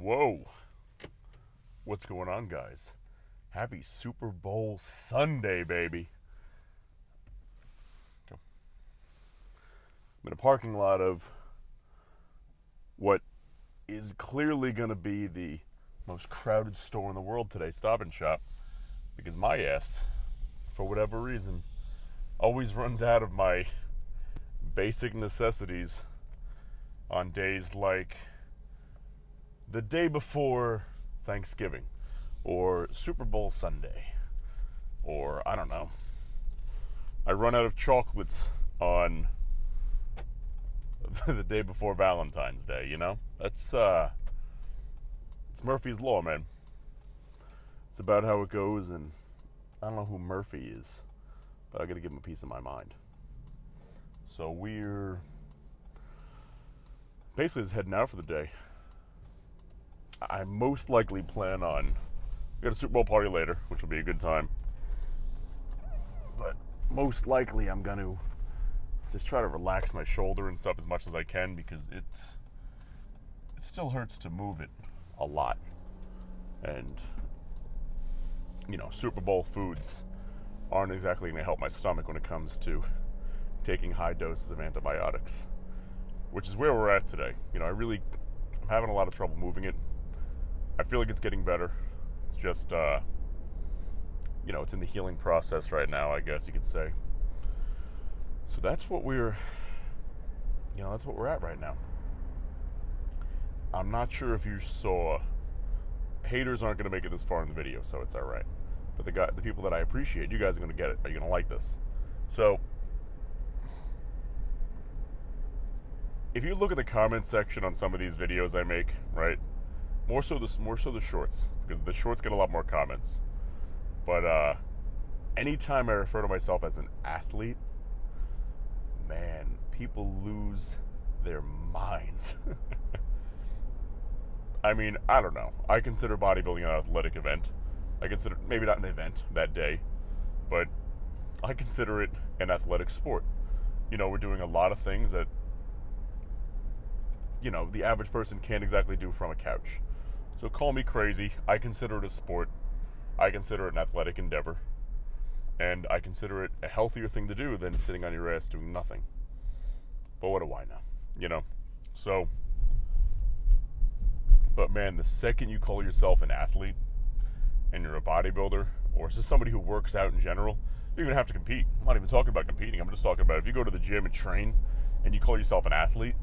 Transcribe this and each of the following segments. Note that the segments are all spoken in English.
Whoa. What's going on, guys? Happy Super Bowl Sunday, baby. I'm in a parking lot of what is clearly going to be the most crowded store in the world today, Stop and Shop, because my ass, for whatever reason, always runs out of my basic necessities on days like the day before Thanksgiving, or Super Bowl Sunday, or I don't know. I run out of chocolates on the day before Valentine's Day, you know? It's Murphy's Law, man. It's about how it goes, and I don't know who Murphy is, but I gotta give him a piece of my mind. So we're basically just heading out for the day. I most likely plan on, we got a Super Bowl party later, which will be a good time. But most likely I'm going to just try to relax my shoulder and stuff as much as I can, because it still hurts to move it a lot. And, you know, Super Bowl foods aren't exactly going to help my stomach when it comes to taking high doses of antibiotics, which is where we're at today. You know, I'm having a lot of trouble moving it. I feel like it's getting better. It's just, you know, it's in the healing process right now, I guess you could say. So that's what we're at right now. I'm not sure if you saw, haters aren't going to make it this far in the video, so it's all right. But the people that I appreciate, you guys are going to get it. Are you going to like this? So, if you look at the comment section on some of these videos I make, right? More so the shorts, because the shorts get a lot more comments. But anytime I refer to myself as an athlete, man, people lose their minds. I mean, I don't know. I consider bodybuilding an athletic event. I consider, maybe not an event that day, but I consider it an athletic sport. You know, we're doing a lot of things that, you know, the average person can't exactly do from a couch. So call me crazy. I consider it a sport. I consider it an athletic endeavor. And I consider it a healthier thing to do than sitting on your ass doing nothing. But what do I know? You know? So, but man, the second you call yourself an athlete and you're a bodybuilder, or just somebody who works out in general, you don't even have to compete. I'm not even talking about competing. I'm just talking about if you go to the gym and train and you call yourself an athlete,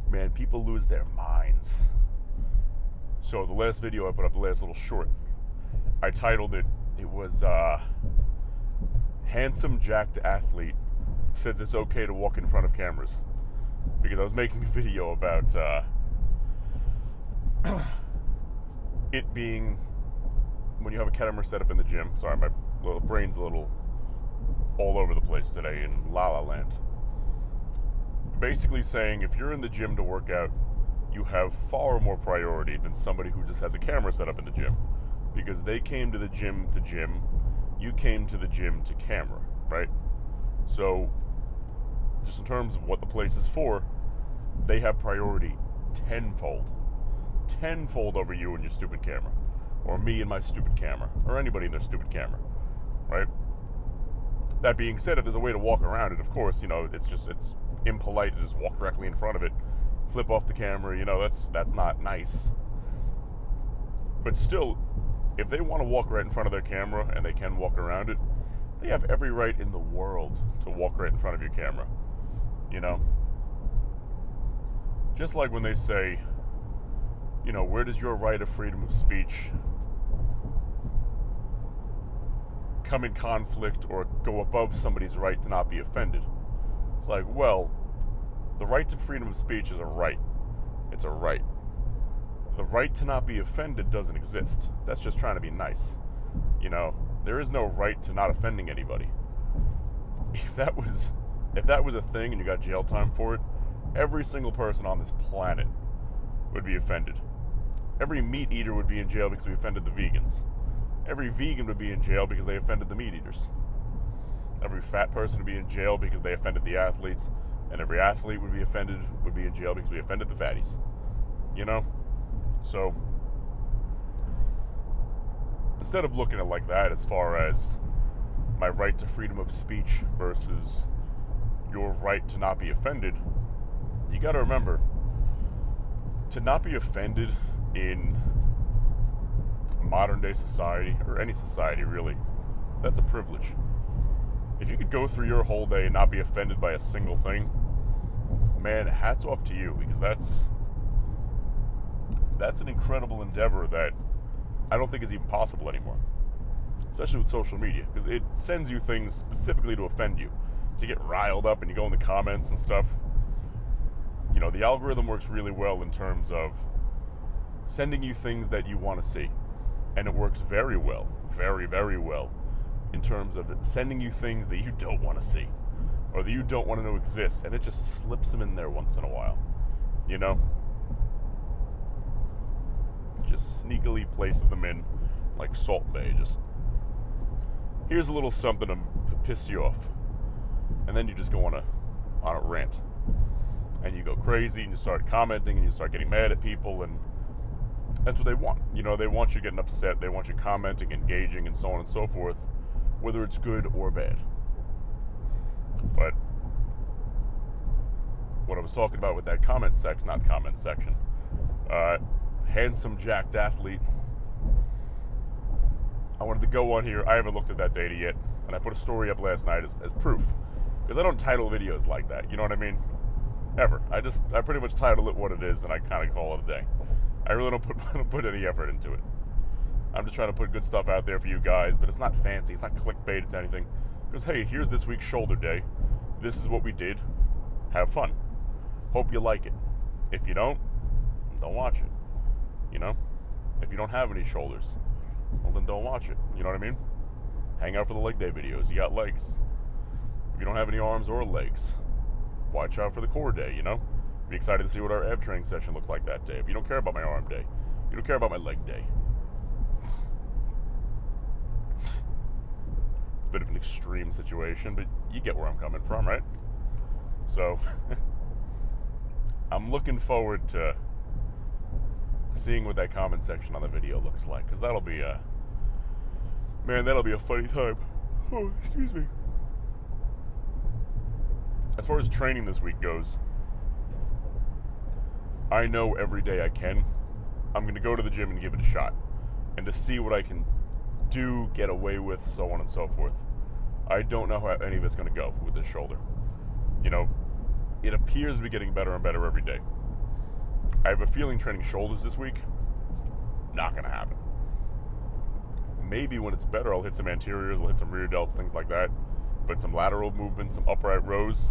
man, people lose their minds. So the last video I put up, the last little short, I titled it was Handsome Jacked Athlete Says It's Okay to Walk in Front of Cameras. Because I was making a video about it being, when you have a camera set up in the gym, sorry, my little brain's a little all over the place today in La La Land. Basically saying if you're in the gym to work out, you have far more priority than somebody who just has a camera set up in the gym, because they came to the gym to gym, you came to the gym to camera, right? So just in terms of what the place is for, they have priority tenfold over you and your stupid camera, or me and my stupid camera, or anybody and their stupid camera, right? That being said, if there's a way to walk around it, of course, you know, it's impolite to just walk directly in front of it, flip off the camera, you know, that's not nice. But still, if they want to walk right in front of their camera and they can walk around it, they have every right in the world to walk right in front of your camera, you know? Just like when they say, you know, where does your right of freedom of speech come in conflict or go above somebody's right to not be offended? It's like, well, the right to freedom of speech is a right. It's a right. The right to not be offended doesn't exist. That's just trying to be nice. You know, there is no right to not offending anybody. If that was a thing and you got jail time for it, every single person on this planet would be offended. Every meat eater would be in jail because we offended the vegans. Every vegan would be in jail because they offended the meat eaters. Every fat person would be in jail because they offended the athletes. And every athlete would be in jail because we offended the fatties. You know? So instead of looking at it like that, as far as my right to freedom of speech versus your right to not be offended, you got to remember, to not be offended in modern day society, or any society really, that's a privilege. If you could go through your whole day and not be offended by a single thing, man, hats off to you, because that's an incredible endeavor that I don't think is even possible anymore, especially with social media, because it sends you things specifically to offend you. So you get riled up and you go in the comments and stuff. You know, the algorithm works really well in terms of sending you things that you want to see. And it works very well, very, very well, in terms of sending you things that you don't want to see, or that you don't want to know exist, and it just slips them in there once in a while, you know? Just sneakily places them in like Salt Bay. Just, here's a little something to piss you off. And then you just go on a rant. And you go crazy, and you start commenting, and you start getting mad at people, and that's what they want. You know, they want you getting upset, they want you commenting, engaging, and so on and so forth, whether it's good or bad. But what I was talking about with that handsome jacked athlete, I wanted to go on here. I haven't looked at that data yet, and I put a story up last night as proof, because I don't title videos like that, you know what I mean? Ever. I pretty much title it what it is, and I kind of call it a day. I really don't put any effort into it. I'm just trying to put good stuff out there for you guys, but it's not fancy, it's not clickbait, it's anything. Because, hey, here's this week's shoulder day. This is what we did. Have fun. Hope you like it. If you don't watch it. You know? If you don't have any shoulders, well, then don't watch it. You know what I mean? Hang out for the leg day videos. You got legs. If you don't have any arms or legs, watch out for the core day, you know? Be excited to see what our ab training session looks like that day. If you don't care about my arm day, you don't care about my leg day. It's a bit of an extreme situation, but you get where I'm coming from, right? So, I'm looking forward to seeing what that comment section on the video looks like, because that'll be a funny time. Oh, excuse me. As far as training this week goes, I know every day I can, I'm going to go to the gym and give it a shot, and to see what I can do, get away with, so on and so forth. I don't know how any of it's going to go with this shoulder. You know, it appears to be getting better and better every day. I have a feeling training shoulders this week, not going to happen. Maybe when it's better, I'll hit some anteriors, I'll hit some rear delts, things like that. But some lateral movements, some upright rows.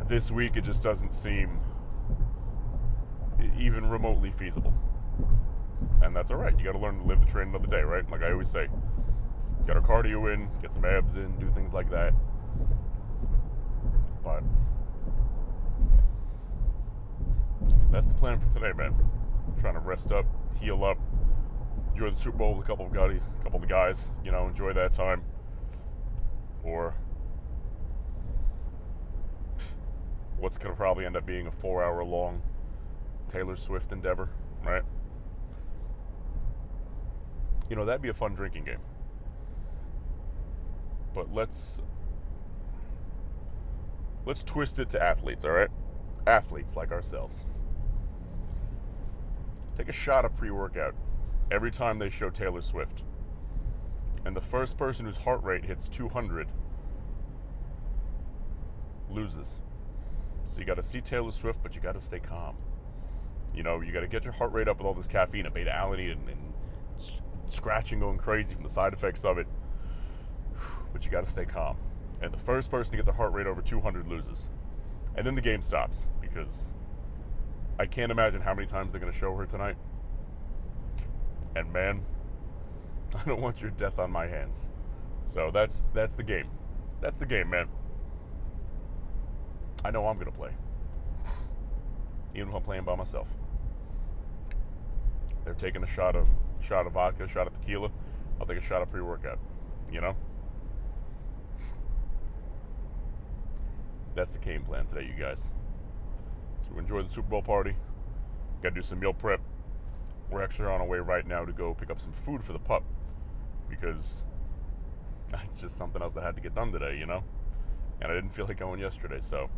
This week, it just doesn't seem even remotely feasible. And that's all right. You got to learn to live to train another day, right? Like I always say, get our cardio in, get some abs in, do things like that. But that's the plan for today, man. I'm trying to rest up, heal up, enjoy the Super Bowl with a couple of the guys, you know, enjoy that time. Or what's going to probably end up being a 4-hour long Taylor Swift endeavor, right? You know, that'd be a fun drinking game. But let's twist it to athletes, all right? Athletes like ourselves. Take a shot of pre-workout every time they show Taylor Swift. And the first person whose heart rate hits 200 loses. So you got to see Taylor Swift, but you got to stay calm. You know, you got to get your heart rate up with all this caffeine and beta-alanine and scratching going crazy from the side effects of it. But you got to stay calm. And the first person to get their heart rate over 200 loses. And then the game stops, because I can't imagine how many times they're going to show her tonight. And man, I don't want your death on my hands. So that's the game. That's the game, man. I know I'm going to play. Even if I'm playing by myself. They're taking a shot of vodka, a shot of tequila. I'll take a shot of pre-workout. You know? That's the game plan today, you guys. So enjoy the Super Bowl party. Got to do some meal prep. We're actually on our way right now to go pick up some food for the pup, because it's just something else that had to get done today, you know? And I didn't feel like going yesterday, so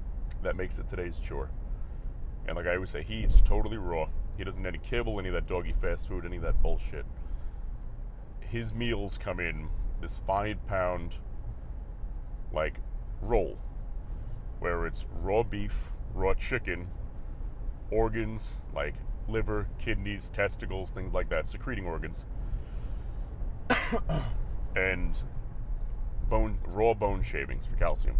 that makes it today's chore. And like I always say, he eats totally raw. He doesn't any kibble, any of that doggy fast food, any of that bullshit. His meals come in this 5-pound, like, roll, where it's raw beef, raw chicken, organs, like liver, kidneys, testicles, things like that, secreting organs, and raw bone shavings for calcium.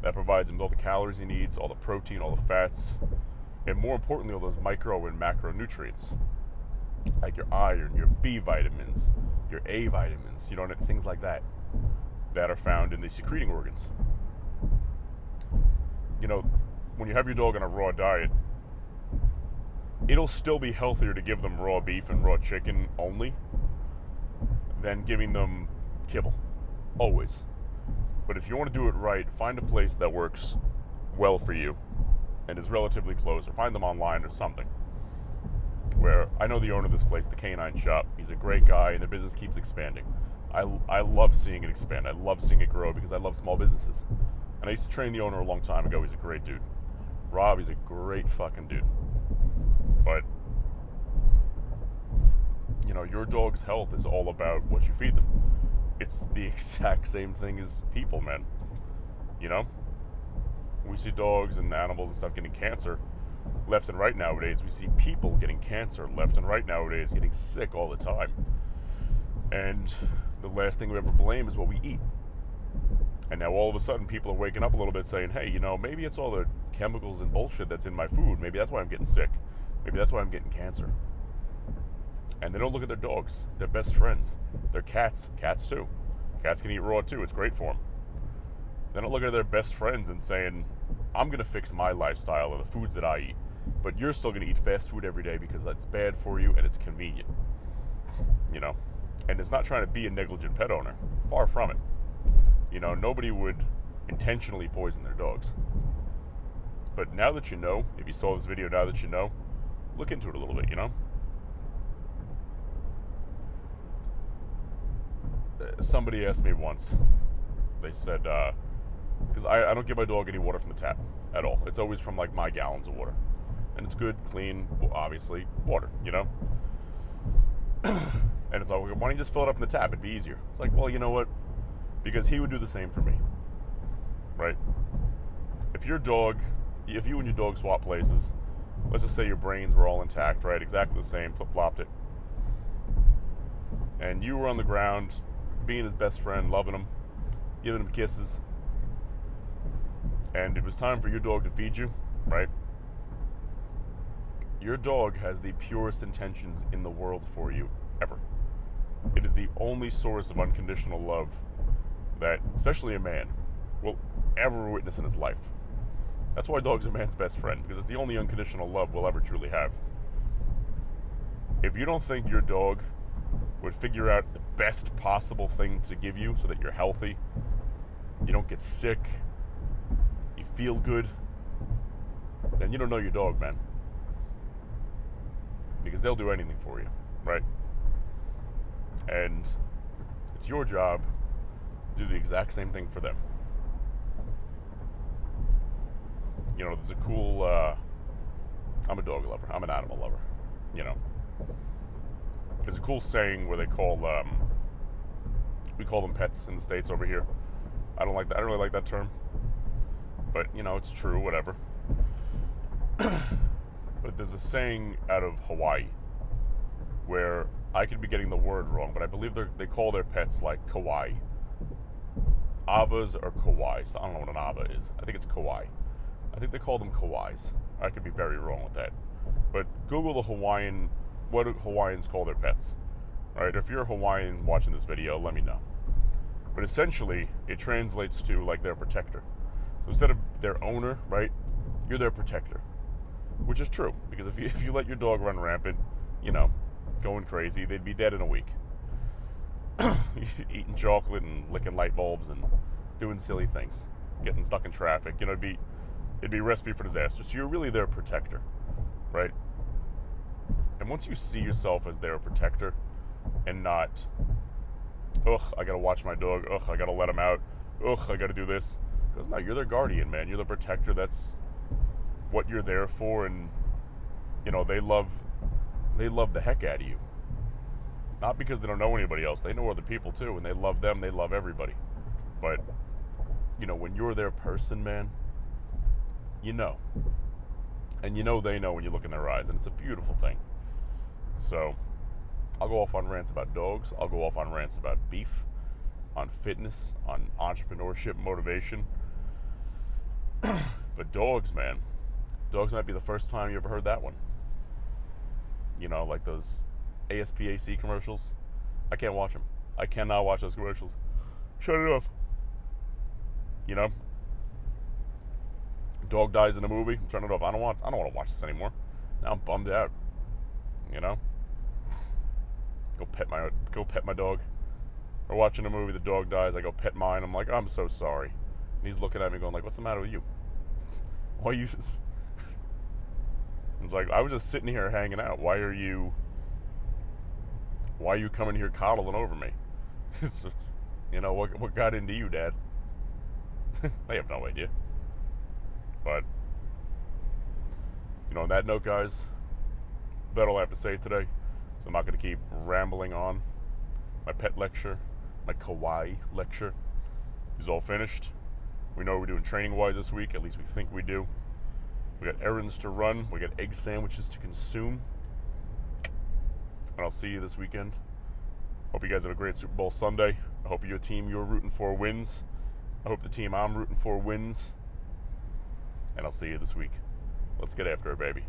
That provides him with all the calories he needs, all the protein, all the fats, and more importantly, all those micro and macronutrients, like your iron, your B vitamins, your A vitamins, you know, things like that, that are found in the secreting organs. You know, when you have your dog on a raw diet, it'll still be healthier to give them raw beef and raw chicken only than giving them kibble, always. But if you want to do it right, find a place that works well for you and is relatively close, or find them online or something. Where I know the owner of this place, the Canine Shop. He's a great guy, and the business keeps expanding. I love seeing it expand. I love seeing it grow because I love small businesses. And I used to train the owner a long time ago. He's a great dude. Rob, he's a great fucking dude. But, you know, your dog's health is all about what you feed them. It's the exact same thing as people, man. You know? We see dogs and animals and stuff getting cancer left and right nowadays. We see people getting cancer left and right nowadays, getting sick all the time. And the last thing we ever blame is what we eat. And now all of a sudden people are waking up a little bit saying, hey, you know, maybe it's all the chemicals and bullshit that's in my food. Maybe that's why I'm getting sick. Maybe that's why I'm getting cancer. And they don't look at their dogs, their best friends, their cats too. Cats can eat raw too, it's great for them. They don't look at their best friends and saying, I'm going to fix my lifestyle and the foods that I eat, but you're still going to eat fast food every day because that's bad for you and it's convenient. You know? And it's not trying to be a negligent pet owner. Far from it. You know, nobody would intentionally poison their dogs. But now that you know, if you saw this video, now that you know, look into it a little bit, you know? Somebody asked me once, they said, because I don't give my dog any water from the tap at all. It's always from like my gallons of water. And it's good, clean, obviously, water, you know? And it's like, why don't you just fill it up in the tap? It'd be easier. It's like, well, you know what? Because he would do the same for me, right? If you and your dog swap places, let's just say your brains were all intact, right? Exactly the same, flip-flopped it. And you were on the ground, being his best friend, loving him, giving him kisses, and it was time for your dog to feed you, right? Your dog has the purest intentions in the world for you, ever. It is the only source of unconditional love that, especially a man, will ever witness in his life. That's why a dog's a man's best friend, because it's the only unconditional love we'll ever truly have. If you don't think your dog would figure out the best possible thing to give you so that you're healthy, you don't get sick, you feel good, then you don't know your dog, man. Because they'll do anything for you, right? And it's your job to do the exact same thing for them. You know, there's a cool, I'm a dog lover, I'm an animal lover, you know. There's a cool saying where they call, we call them pets in the States over here. I don't like that, I don't really like that term. But, you know, it's true, whatever. But there's a saying out of Hawaii where I could be getting the word wrong, but I believe they call their pets like kawaii. Avas or kawais. So I don't know what an ava is. I think it's kawaii. I think they call them kawais. I could be very wrong with that. But Google the Hawaiian, what do Hawaiians call their pets? Right? If you're a Hawaiian watching this video, let me know. But essentially, it translates to like their protector. So instead of their owner, right, you're their protector. Which is true, because if you let your dog run rampant, you know, going crazy, they'd be dead in a week. Eating chocolate and licking light bulbs and doing silly things, getting stuck in traffic. You know, it'd be a recipe for disaster. So you're really their protector, right? And once you see yourself as their protector and not, ugh, I gotta watch my dog, ugh, I gotta let him out, ugh, I gotta do this. Because no, you're their guardian, man. You're the protector. That's what you're there for. And, you know, they love the heck out of you. Not because they don't know anybody else. They know other people too, and they love them. They love everybody. But, you know, when you're their person, man, you know. And you know they know when you look in their eyes, and it's a beautiful thing. So, I'll go off on rants about dogs. I'll go off on rants about beef, on fitness, on entrepreneurship, motivation. But dogs, man. Dogs might be the first time you ever heard that one. You know, like those ASPAC commercials. I can't watch them. I cannot watch those commercials. Shut it off. You know? Dog dies in a movie. Turn it off. I don't want to watch this anymore. Now I'm bummed out. You know? Go pet my dog. We're watching a movie, the dog dies, I go pet mine. I'm like, I'm so sorry. And he's looking at me going like, what's the matter with you? Why you just... It's like, I was just sitting here hanging out. Why are you coming here coddling over me? It's just, you know, what got into you, Dad? They have no idea. But, you know, on that note, guys, that's all I have to say today. So I'm not going to keep rambling on. My pet lecture, my kawaii lecture is all finished. We know what we're doing training-wise this week. At least we think we do. We got errands to run. We got egg sandwiches to consume. And I'll see you this weekend. Hope you guys have a great Super Bowl Sunday. I hope your team you're rooting for wins. I hope the team I'm rooting for wins. And I'll see you this week. Let's get after it, baby.